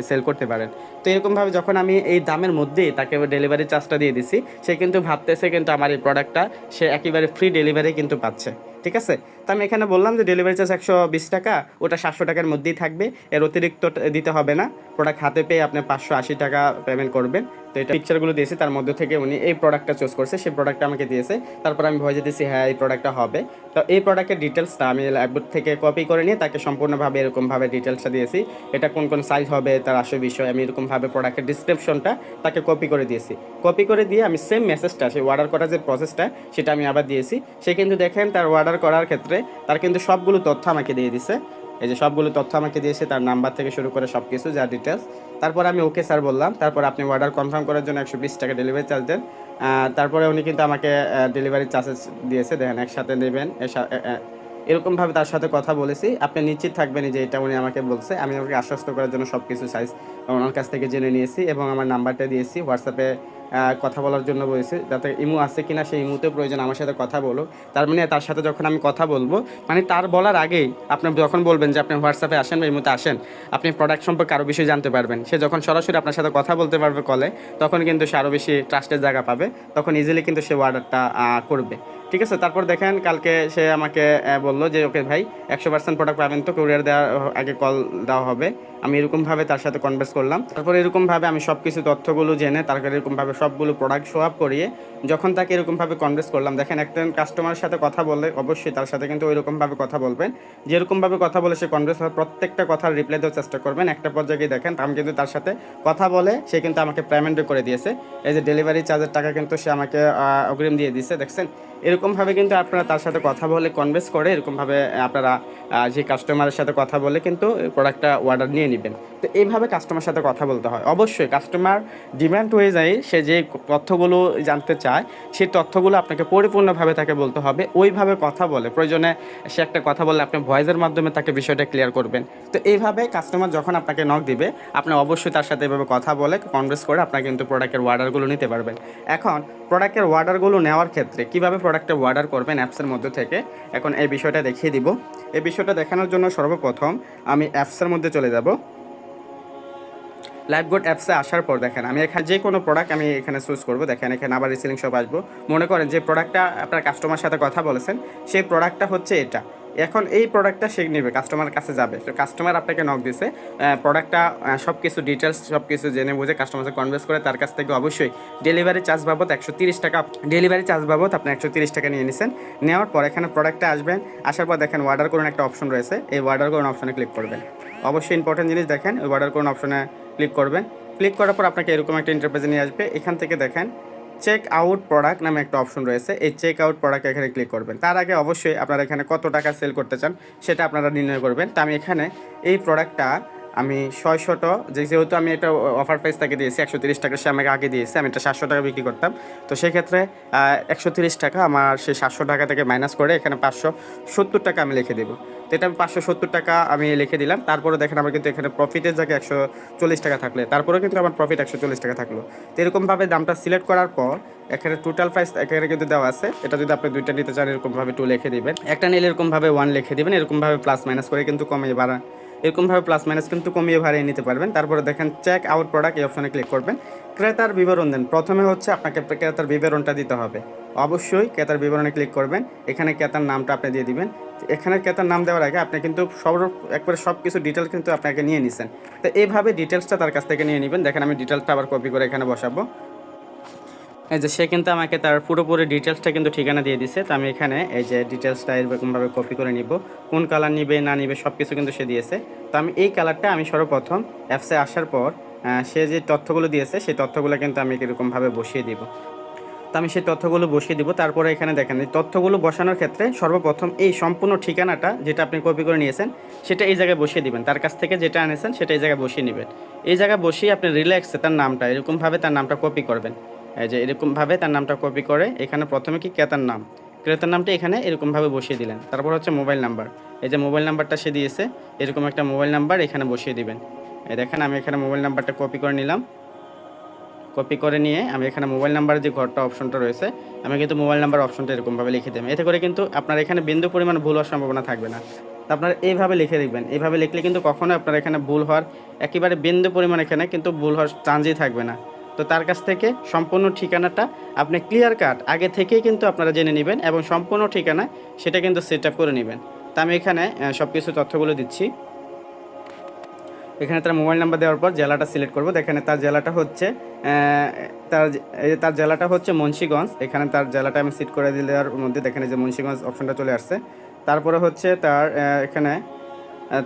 সেল করতে পারেন। তো এরকমভাবে যখন আমি এই দামের মধ্যেই তাকে ডেলিভারি চার্জটা দিয়ে দিছি, সে কিন্তু ভাবতেছে কিন্তু আমার এই প্রোডাক্টটা সে একেবারে ফ্রি ডেলিভারি কিন্তু পাচ্ছে। ঠিক আছে, তো আমি এখানে বললাম যে ডেলিভারি চার্জ 120 টাকা, ওটা 700 টাকার মধ্যেই থাকবে, এর অতিরিক্ত দিতে হবে না। প্রোডাক্ট হাতে পেয়ে আপনি 580 টাকা পেমেন্ট করবেন। তো এটা পিকচারগুলো দিয়েছি, তার মধ্যে থেকে উনি এই প্রোডাক্টটা চুজ করছে, সেই প্রোডাক্টটা আমাকে দিয়েছে। তারপর আমি ভয়েসে দিয়েছি হ্যাঁ এই প্রোডাক্টটা হবে। তো এই প্রোডাক্টের ডিটেলসটা আমি লাইভবুক থেকে কপি করে নিয়ে তাকে সম্পূর্ণভাবে এরকমভাবে ডিটেলসটা দিয়েছি। এটা কোন কোন সাইজ হবে তার আসল বিষয় আমি এরকমভাবে প্রোডাক্টের ডিসক্রিপশনটা তাকে কপি করে দিয়েছি। কপি করে দিয়ে আমি সেম মেসেজটা, সেই অর্ডার করার যে প্রসেসটা সেটা আমি আবার দিয়েছি। সে কিন্তু দেখেন তার অর্ডার করার ক্ষেত্রে তার কিন্তু সবগুলো তথ্য আমাকে দিয়ে দিছে। এই যে সবগুলো তথ্য আমাকে দিয়েছে, তার নাম্বার থেকে শুরু করে সব কিছু যা ডিটেলস। তারপর আমি ওকে স্যার বললাম। তারপর আপনি অর্ডার কনফার্ম করার জন্য 120 টাকা ডেলিভারি চার্জ দেন। তারপরে উনি কিন্তু আমাকে ডেলিভারি চার্জেস দিয়েছে, দেখেন একসাথে নেবেন। এরকমভাবে তার সাথে কথা বলেছি। আপনি নিশ্চিত থাকবেন যে এটা উনি আমাকে বলছে। আমি ওকে আশ্বস্ত করার জন্য সব কিছু সাইজ ওনার কাছ থেকে জেনে নিয়েছি এবং আমার নাম্বারটা দিয়েছি। হোয়াটসঅ্যাপে কথা বলার জন্য বলেছি, যাতে ইমো আছে কিনা সেই ইমোতে প্রয়োজন আমার সাথে কথা বলো। তার মানে তার সাথে যখন আমি কথা বলবো, মানে তার বলার আগেই আপনি যখন বলবেন যে আপনি হোয়াটসঅ্যাপে আসেন বা ইমোতে আসেন, আপনি প্রোডাক্ট সম্পর্কে আরও বেশি জানতে পারবেন। সে যখন সরাসরি আপনার সাথে কথা বলতে পারবে কলে, তখন কিন্তু সে আরও বেশি ট্রাস্টের জায়গা পাবে, তখন ইজিলি কিন্তু সে অর্ডারটা করবে। ঠিক আছে। তারপর দেখেন কালকে সে আমাকে বললো যে ওকে ভাই 100% প্রোডাক্ট পাবেন, তো কুরিয়ার দেওয়ার আগে কল দেওয়া হবে। আমি এরকমভাবে তার সাথে কনভার্স করলাম। তারপর এরকমভাবে আমি সব কিছু তথ্যগুলো জেনে তারপরে এরকমভাবে সবগুলো প্রোডাক্ট শো আপ করিয়ে যখন তাকে এরকমভাবে কনভার্স করলাম, দেখেন একটা কাস্টমারের সাথে কথা বললে অবশ্যই তার সাথে কিন্তু ওইরকমভাবে কথা বলবেন, যেরকমভাবে কথা বলে সে কনভার্স হয় প্রত্যেকটা কথার রিপ্লাই দেওয়ার চেষ্টা করবেন। একটা পর্যায়ে দেখেন আমি কিন্তু তার সাথে কথা বলে সে কিন্তু আমাকে পেমেন্টও করে দিয়েছে। এই যে ডেলিভারি চার্জের টাকা কিন্তু সে আমাকে অগ্রিম দিয়ে দিয়েছে, দেখছেন। এরকমভাবে কিন্তু আপনারা তার সাথে কথা বলে কনভিন্স করে এরকমভাবে আপনারা যে কাস্টমারের সাথে কথা বলে কিন্তু প্রোডাক্টটা অর্ডার নিয়ে নেবেন। তো এইভাবে কাস্টমার সাথে কথা বলতে হয়। অবশ্যই কাস্টমার ডিমান্ড হয়ে যায়, সে যে তথ্যগুলো জানতে চায় সেই তথ্যগুলো আপনাকে পরিপূর্ণভাবে তাকে বলতে হবে। ওইভাবে কথা বলে প্রয়োজনে সে একটা কথা বললে আপনি ভয়েসের মাধ্যমে তাকে বিষয়টা ক্লিয়ার করবেন। তো এইভাবে কাস্টমার যখন আপনাকে নক দিবে আপনি অবশ্যই তার সাথে এভাবে কথা বলে কনভিন্স করে আপনার কিন্তু প্রোডাক্টের অর্ডারগুলো নিতে পারবেন। এখন প্রোডাক্টের অর্ডারগুলো নেওয়ার ক্ষেত্রে কীভাবে প্রোডাক্টের অর্ডার করবেন অ্যাপসের মধ্যে থেকে, এখন এই বিষয়টা দেখিয়ে দিব। এই বিষয়টা দেখানোর জন্য সর্বপ্রথম আমি অ্যাপসের মধ্যে চলে যাব। লাইভগোড অ্যাপসে আসার পর দেখেন আমি এখানে যে কোনো প্রোডাক্ট আমি এখানে চুজ করব। দেখেন এখানে আবার রিসেলিং শপ আসবো। মনে করেন যে প্রোডাক্টটা আপনার কাস্টমার সাথে কথা বলেছেন সেই প্রোডাক্টটা হচ্ছে এটা। এখন এই প্রোডাক্টটা সে নেবে, কাস্টমার কাছে যাবে। তো কাস্টমার আপনাকে নক দিছে, প্রোডাক্টটা সব কিছু ডিটেলস সব কিছু জেনে বুঝে কাস্টমারকে কনভিন্স করে তার কাছ থেকে অবশ্যই ডেলিভারি চার্জ বাবদ 130 টাকা, ডেলিভারি চার্জ বাবদ আপনি 130 টাকা নিয়ে নিছেন। নেওয়ার পর এখানে প্রোডাক্টটা আসবেন, আসার পর দেখেন অর্ডার করুন একটা অপশন রয়েছে, এই অর্ডার করুন অপশনে ক্লিক করবেন। অবশ্যই ইম্পর্টেন্ট জিনিস, দেখেন ওই অর্ডার করুন অপশনে ক্লিক করবেন। ক্লিক করার পর আপনাকে এরকম একটা ইন্টারফেসে নিয়ে আসবে। এখান থেকে দেখেন চেক আউট প্রোডাক্ট নামে একটা অপশন রয়েছে, এই চেক আউট প্রোডাক্ট এখানে ক্লিক করবেন। তার আগে অবশ্যই আপনারা এখানে কত টাকা সেল করতে চান সেটা আপনারা নির্ণয় করবেন। তো আমি এখানে এই প্রোডাক্টটা আমি 600, যেহেতু আমি একটা অফার প্রাইস তাকে দিয়েছি 130 টাকা, সে আমাকে আগে দিয়েছে, আমি এটা 700 টাকা বিক্রি করতাম। তো সেক্ষেত্রে 130 টাকা আমার সেই 700 টাকা থেকে মাইনাস করে এখানে 570 টাকা আমি লিখে দেবো। তো এটা আমি 570 টাকা আমি লিখে দিলাম। তারপরে দেখেন আমার কিন্তু এখানে প্রফিটের জায়গায় 140 টাকা থাকলে তারপরেও কিন্তু আমার প্রফিট 140 টাকা থাকলো। তো এরকমভাবে দামটা সিলেক্ট করার পর এখানে টোটাল প্রাইস এখানে কিন্তু দেওয়া আছে। এটা যদি আপনি দুইটা নিতে চান এরকমভাবে 2 লিখে দিবেন, একটা নিলে এরকমভাবে 1 লিখে দিবেন। এরকমভাবে প্লাস মাইনাস করে কিন্তু কমিয়ে বাড়া, এরকমভাবে প্লাস মাইনাস কিন্তু কমিয়ে ভাড়িয়ে নিতে পারবেন। তারপরে দেখেন চেক আউট প্রোডাক্ট, এই অপশনে ক্লিক করবেন। ক্রেতার বিবরণ দেন, প্রথমে হচ্ছে আপনাকে ক্রেতার বিবরণটা দিতে হবে। অবশ্যই ক্রেতার বিবরণে ক্লিক করবেন, এখানে ক্রেতার নামটা আপনি দিয়ে দিবেন। এখানে ক্রেতার নাম দেওয়ার আগে আপনি কিন্তু একবারে সব কিছু ডিটেলস কিন্তু আপনাকে নিয়ে নিছেন। তো এইভাবে ডিটেলসটা তার কাছ থেকে নিয়ে নেবেন। দেখেন আমি ডিটেলসটা আবার কপি করে এখানে বসাবো। এই যে সে কিন্তু আমাকে তার পুরোপুরি ডিটেলসটা কিন্তু ঠিকানা দিয়ে দিছে। তো আমি এখানে এই যে ডিটেলসটা এরকমভাবে কপি করে নিব, কোন কালার নিবে না নিবে সব কিছু কিন্তু সে দিয়েছে। তো আমি এই কালারটা আমি সর্বপ্রথম অ্যাপসে আসার পর সে যে তথ্যগুলো দিয়েছে সেই তথ্যগুলো কিন্তু আমি এরকমভাবে বসিয়ে দিব। তো আমি সেই তথ্যগুলো বসিয়ে দিব। তারপরে এখানে দেখেন এই তথ্যগুলো বসানোর ক্ষেত্রে সর্বপ্রথম এই সম্পূর্ণ ঠিকানাটা যেটা আপনি কপি করে নিয়েছেন সেটা এই জায়গায় বসিয়ে দিবেন। তার কাছ থেকে যেটা আনেছেন সেটা এই জায়গায় বসিয়ে নেবেন। এই জায়গায় বসিয়ে আপনি রিল্যাক্সে তার নামটা এরকমভাবে তার নামটা কপি করবেন। এই যে এরকমভাবে তার নামটা কপি করে এখানে প্রথমে কি ক্রেতার নামটা এখানে এরকমভাবে বসিয়ে দিলেন। তারপর হচ্ছে মোবাইল নাম্বার, এই যে মোবাইল নাম্বারটা সে দিয়েছে এরকম একটা মোবাইল নাম্বার এখানে বসিয়ে দিবেন। এই দেখেন আমি এখানে মোবাইল নাম্বারটা কপি করে নিলাম। কপি করে নিয়ে আমি এখানে মোবাইল নাম্বার যে ঘরটা অপশনটা রয়েছে আমি কিন্তু মোবাইল নাম্বার অপশনটা এরকমভাবে লিখে দেবেন। এতে করে কিন্তু আপনার এখানে বিন্দু পরিমাণ ভুল হওয়ার সম্ভাবনা থাকবে না। তো আপনারা এইভাবে লিখে দেখবেন, এইভাবে লিখলে কিন্তু কখনো আপনার এখানে ভুল হওয়ার একেবারে বিন্দু পরিমাণ এখানে কিন্তু ভুল হওয়ার চান্সই থাকবে না। তো তার কাছ থেকে সম্পূর্ণ ঠিকানাটা আপনি ক্লিয়ার কাট আগে থেকেই কিন্তু আপনারা জেনে নেবেন এবং সম্পূর্ণ ঠিকানা সেটা কিন্তু সেট আপ করে নেবেন। তো আমি এখানে সব কিছু তথ্যগুলো দিচ্ছি। এখানে তার মোবাইল নাম্বার দেওয়ার পর জেলাটা সিলেক্ট করব। দেখেন তার জেলাটা হচ্ছে তার জেলাটা হচ্ছে মুন্সিগঞ্জ। এখানে তার জেলাটা আমি সিট করে দেওয়ার মধ্যে দেখেন যে মুন্সিগঞ্জ অপশনটা চলে আসছে। তারপরে হচ্ছে তার এখানে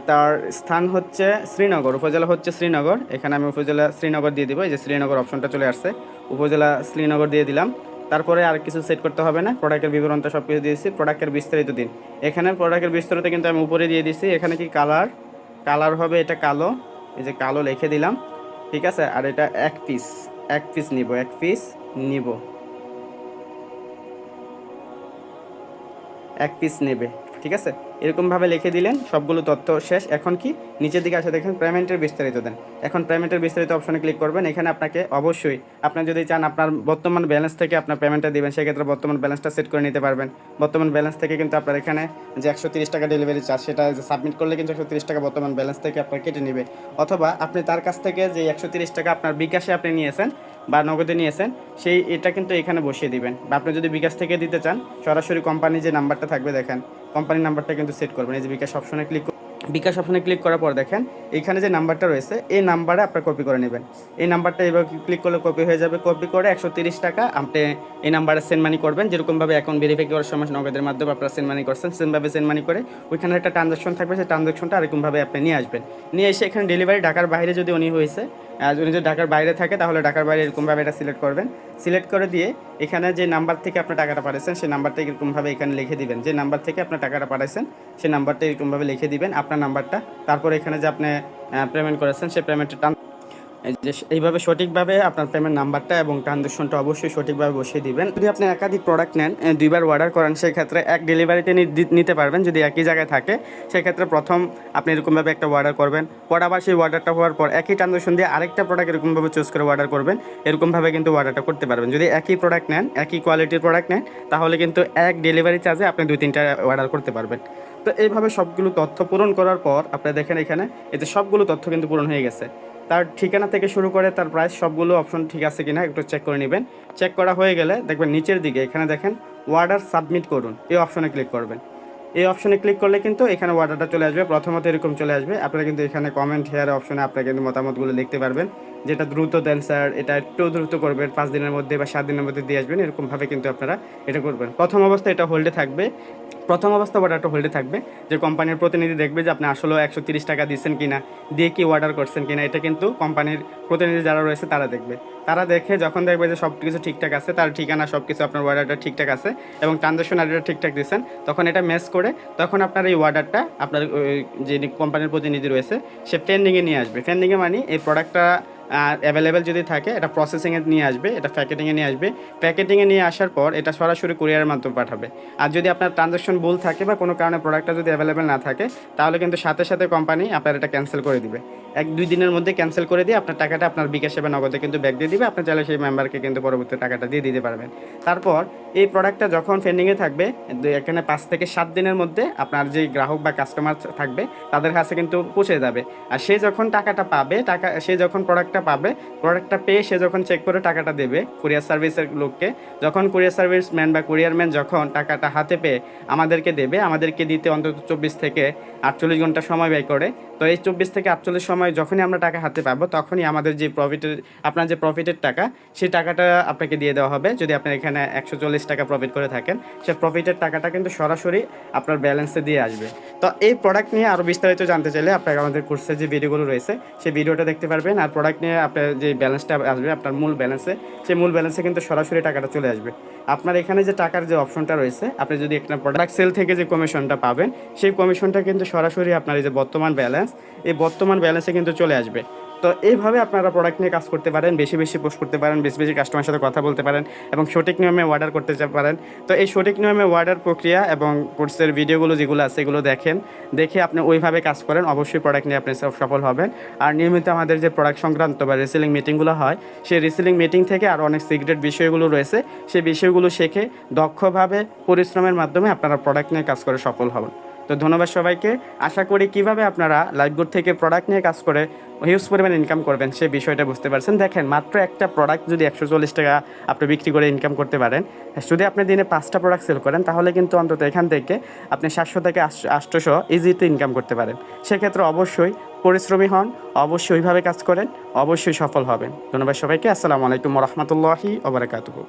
তার স্থান হচ্ছে শ্রীনগর, উপজেলা হচ্ছে শ্রীনগর। এখানে আমি উপজেলা শ্রীনগর দিয়ে দিব। এই যে শ্রীনগর অপশনটা চলে আসছে, উপজেলা শ্রীনগর দিয়ে দিলাম। তারপরে আর কিছু সেট করতে হবে না, প্রোডাক্টের বিবরণটা সব কিছু দিয়েছি। প্রোডাক্টের বিস্তারিত দিন, এখানে প্রোডাক্টের বিস্তারিত কিন্তু আমি উপরে দিয়ে দিয়েছি। এখানে কি কালার হবে এটা কালো, এই যে কালো লিখে দিলাম, ঠিক আছে। আর এটা এক পিস নিব, এক পিস নেবে, ঠিক আছে। এরকমভাবে লিখে দিলেন, সবগুলো তথ্য শেষ। এখন কি নিচের দিকে আসে দেখেন পেমেন্টের বিস্তারিত দেন। এখন পেমেন্টের বিস্তারিত অপশনে ক্লিক করবেন। এখানে আপনাকে অবশ্যই আপনি যদি চান আপনার বর্তমান ব্যালেন্স থেকে আপনার পেমেন্টটা দেবেন সেক্ষেত্রে বর্তমান ব্যালেন্সটা সেট করে নিতে পারবেন। বর্তমান ব্যালেন্স থেকে কিন্তু আপনার এখানে যে 130 টাকা ডেলিভারি চার্জ সেটা সাবমিট করলে কিন্তু 130 টাকা বর্তমান ব্যালেন্স থেকে আপনার কেটে নেবে। অথবা আপনি তার কাছ থেকে যে 130 টাকা আপনার বিকাশে আপনি নিয়েছেন বা নগদে নিয়েছেন এটা কিন্তু এখানে বসিয়ে দিবেন। বা আপনি যদি বিকাশ থেকে দিতে চান সরাসরি কোম্পানি যে নাম্বারটা থাকবে দেখেন কোম্পানির নাম্বারটা কিন্তু সেট করবেন। এই যে বিকাশ অপশনে ক্লিক করার পর দেখেন এখানে যে নাম্বারটা রয়েছে এই নাম্বারে আপনার কপি করে নেবেন। এই নাম্বারটা এবার ক্লিক করলে কপি হয়ে যাবে। কপি করে 130 টাকা আপনি এই নাম্বারে সেন্ড মানি করবেন। যেরকমভাবে অ্যাকাউন্ট ভেরিফাই করার সময় নগদের মাধ্যমে আপনারা সেন্ড মানি করছেন সেমভাবে সেন্ড মানি করে ওইখানে একটা ট্রানজাকশন থাকবে, সেই ট্রানজাকশনটা এরকমভাবে আপনি নিয়ে আসবেন। নিয়ে এসে এখানে ডেলিভারি ঢাকার বাইরে যদি উনি হয়েছে, উনি যদি ঢাকার বাইরে থাকে তাহলে ঢাকার বাইরে এরকমভাবে এটা সিলেক্ট করবেন। সিলেক্ট করে দিয়ে এখানে যে নাম্বার থেকে আপনার টাকাটা পাঠাচ্ছেন সেই নাম্বারটা এরকমভাবে এখানে লিখে দিবেন। যে নাম্বার থেকে আপনার টাকাটা পাঠাচ্ছেন সেই নাম্বারটা এরকমভাবে লিখে দিবেন আপনার নাম্বারটা। তারপর এখানে যে আপনি পেমেন্ট করেছেন সেই পেমেন্টটা এইভাবে সঠিকভাবে আপনার পেমেন্ট নাম্বারটা এবং ট্রানজ্যাকশনটা অবশ্যই সঠিকভাবে বসিয়ে দিবেন। যদি আপনি একাধিক প্রোডাক্ট নেন, দুইবার অর্ডার করেন, সেক্ষেত্রে এক ডেলিভারিতে নিতে পারবেন। যদি একই জায়গায় থাকে সেক্ষেত্রে প্রথম আপনি এরকমভাবে একটা অর্ডার করবেন, পর আবার সেই অর্ডারটা হওয়ার পর একই ট্রানজ্যাকশন দিয়ে আরেকটা প্রোডাক্ট এরকমভাবে চুজ করে অর্ডার করবেন। এরকমভাবে কিন্তু অর্ডারটা করতে পারবেন। যদি একই প্রোডাক্ট নেন, একই কোয়ালিটির প্রোডাক্ট নেন, তাহলে কিন্তু এক ডেলিভারি চার্জে আপনি 2-3টা অর্ডার করতে পারবেন। তো এইভাবে সবগুলো তথ্য পূরণ করার পর আপনি দেখেন এখানে এতে সবগুলো তথ্য কিন্তু পূরণ হয়ে গেছে। তার ঠিকানা থেকে শুরু করে তার প্রাইস সবগুলো অপশন ঠিক আছে কিনা একটু চেক করে নেবেন। চেক করা হয়ে গেলে দেখবেন নিচের দিকে এখানে দেখেন অর্ডার সাবমিট করুন, এই অপশনে ক্লিক করবেন। এই অপশনে ক্লিক করলে কিন্তু এখানে অর্ডারটা চলে আসবে। প্রথমত এরকম চলে আসবে। আপনারা কিন্তু এখানে কমেন্ট হেয়ার অপশনে আপনারা কিন্তু মতামতগুলো লিখতে পারবেন, যেটা দ্রুত দেন স্যার, এটা একটু দ্রুত করবেন, 5 দিনের মধ্যে বা 7 দিনের মধ্যে দিয়ে আসবেন, এরকমভাবে কিন্তু আপনারা এটা করবেন। প্রথম অবস্থায় এটা হোল্ডে থাকবে, প্রথম অবস্থা অর্ডারটা হোল্ডে থাকবে। যে কোম্পানির প্রতিনিধি দেখবে যে আপনি আসলে 130 টাকা দিচ্ছেন কিনা, দিয়ে কি অর্ডার করছেন কিনা, এটা কিন্তু কোম্পানির প্রতিনিধি যারা রয়েছে তারা দেখবে। তারা দেখে যখন দেখবে যে সব কিছু ঠিকঠাক আছে, তার ঠিকানা সব কিছু আপনার অর্ডারটা ঠিকঠাক আছে এবং ট্রানজ্যাকশন আইডিটা ঠিকঠাক দিচ্ছেন, তখন এটা ম্যাচ করে তখন আপনার এই অর্ডারটা আপনার যে কোম্পানির প্রতিনিধি রয়েছে সে পেন্ডিংয়ে নিয়ে আসবে। পেন্ডিংয়ে মানে এই প্রোডাক্টটা অ্যাভেলেবেল যদি থাকে এটা প্রসেসিংয়ে নিয়ে আসবে, এটা প্যাকেটিংয়ে নিয়ে আসবে। প্যাকেটিংয়ে নিয়ে আসার পর এটা সরাসরি কুরিয়ারের মাধ্যমে পাঠাবে। আর যদি আপনার ট্রানজ্যাকশন ভুল থাকে বা কোনো কারণে প্রোডাক্টটা যদি অ্যাভেলেবেল না থাকে তাহলে কিন্তু সাথে সাথে কোম্পানি আপনার এটা ক্যান্সেল করে দিবে। 1-2 দিনের মধ্যে ক্যান্সেল করে দিয়ে আপনার টাকাটা আপনার বিকাশে বা নগদে কিন্তু ব্যাক দিয়ে দিবে। আপনি চাইলে সেই মেম্বারকে কিন্তু পরবর্তী টাকাটা দিয়ে দিতে পারবেন। তারপর এই প্রোডাক্টটা যখন পেন্ডিংয়ে থাকবে এখানে 5 থেকে 7 দিনের মধ্যে আপনার যে গ্রাহক বা কাস্টমার থাকবে তাদের কাছে কিন্তু পৌঁছে যাবে। আর সে যখন টাকাটা পাবে, সে যখন প্রোডাক্টটা পেয়ে সে যখন চেক করে টাকাটা দেবে কুরিয়ার সার্ভিসের লোককে, যখন কুরিয়ার সার্ভিস ম্যান বা কুরিয়ারম্যান যখন টাকাটা হাতে পেয়ে আমাদেরকে দেবে, আমাদেরকে দিতে অন্তত 24 থেকে 48 ঘন্টা সময় ব্যয় করে। তো এই 24 থেকে 48 সময় যখনই আমরা টাকা হাতে পাবো তখনই আমাদের যে আপনার যে প্রফিটের টাকা সেই টাকাটা আপনাকে দিয়ে দেওয়া হবে। যদি আপনি এখানে 140 টাকা প্রফিট করে থাকেন, সে প্রফিটের টাকাটা কিন্তু সরাসরি আপনার ব্যালেন্সে দিয়ে আসবে। তো এই প্রোডাক্ট নিয়ে আরও বিস্তারিত জানতে চাইলে আপনাকে আমাদের কোর্সের যে ভিডিওগুলো রয়েছে সেই ভিডিওটা দেখতে পারবেন। আর প্রোডাক্ট নিয়ে আপনার যে ব্যালেন্সটা আসবে আপনার মূল ব্যালেন্সে, সেই মূল ব্যালেন্সে কিন্তু সরাসরি টাকাটা চলে আসবে। আপনার এখানে যে টাকার যে অপশনটা রয়েছে, আপনি যদি একটা প্রোডাক্ট সেল থেকে যে কমিশনটা পাবেন সেই কমিশনটা কিন্তু সরাসরি আপনার এই যে বর্তমান ব্যালেন্স, এই বর্তমান ব্যালেন্সে কিন্তু চলে আসবে। তো এইভাবে আপনারা প্রোডাক্ট নিয়ে কাজ করতে পারেন, বেশি বেশি পোস্ট করতে পারেন, বেশি বেশি কাস্টমারের সাথে কথা বলতে পারেন এবং সঠিক নিয়মে অর্ডার করতে পারেন। তো এই সঠিক নিয়মে অর্ডার প্রক্রিয়া এবং কোর্সের ভিডিওগুলো যেগুলো আছে এগুলো দেখে আপনি ওইভাবে কাজ করেন, অবশ্যই প্রোডাক্ট নিয়ে আপনি সফল হবেন। আর নিয়মিত আমাদের যে প্রোডাক্ট সংক্রান্ত বা রিসেলিং মিটিংগুলো হয় সেই রিসেলিং মিটিং থেকে আরও অনেক সিক্রেট বিষয়গুলো রয়েছে, সেই বিষয়গুলো শিখে দক্ষভাবে পরিশ্রমের মাধ্যমে আপনারা প্রোডাক্ট নিয়ে কাজ করে সফল হবেন। তো ধন্যবাদ সবাইকে। আশা করি কীভাবে আপনারা লাইফগুড থেকে প্রোডাক্ট নিয়ে কাজ করে হিউজ পরিমাণ ইনকাম করবেন সেই বিষয়টা বুঝতে পারছেন। দেখেন মাত্র একটা প্রোডাক্ট যদি 140 টাকা আপনি বিক্রি করে ইনকাম করতে পারেন, যদি আপনি দিনে 5টা প্রোডাক্ট সেল করেন তাহলে কিন্তু অন্তত এখান থেকে আপনি 700 থেকে 800 ইজিতে ইনকাম করতে পারেন। সেক্ষেত্রে অবশ্যই পরিশ্রমী হন, অবশ্যই ওইভাবে কাজ করেন, অবশ্যই সফল হবেন। ধন্যবাদ সবাইকে। আসসালামু আলাইকুম ওয়া রাহমাতুল্লাহি ওয়া বারাকাতুহু।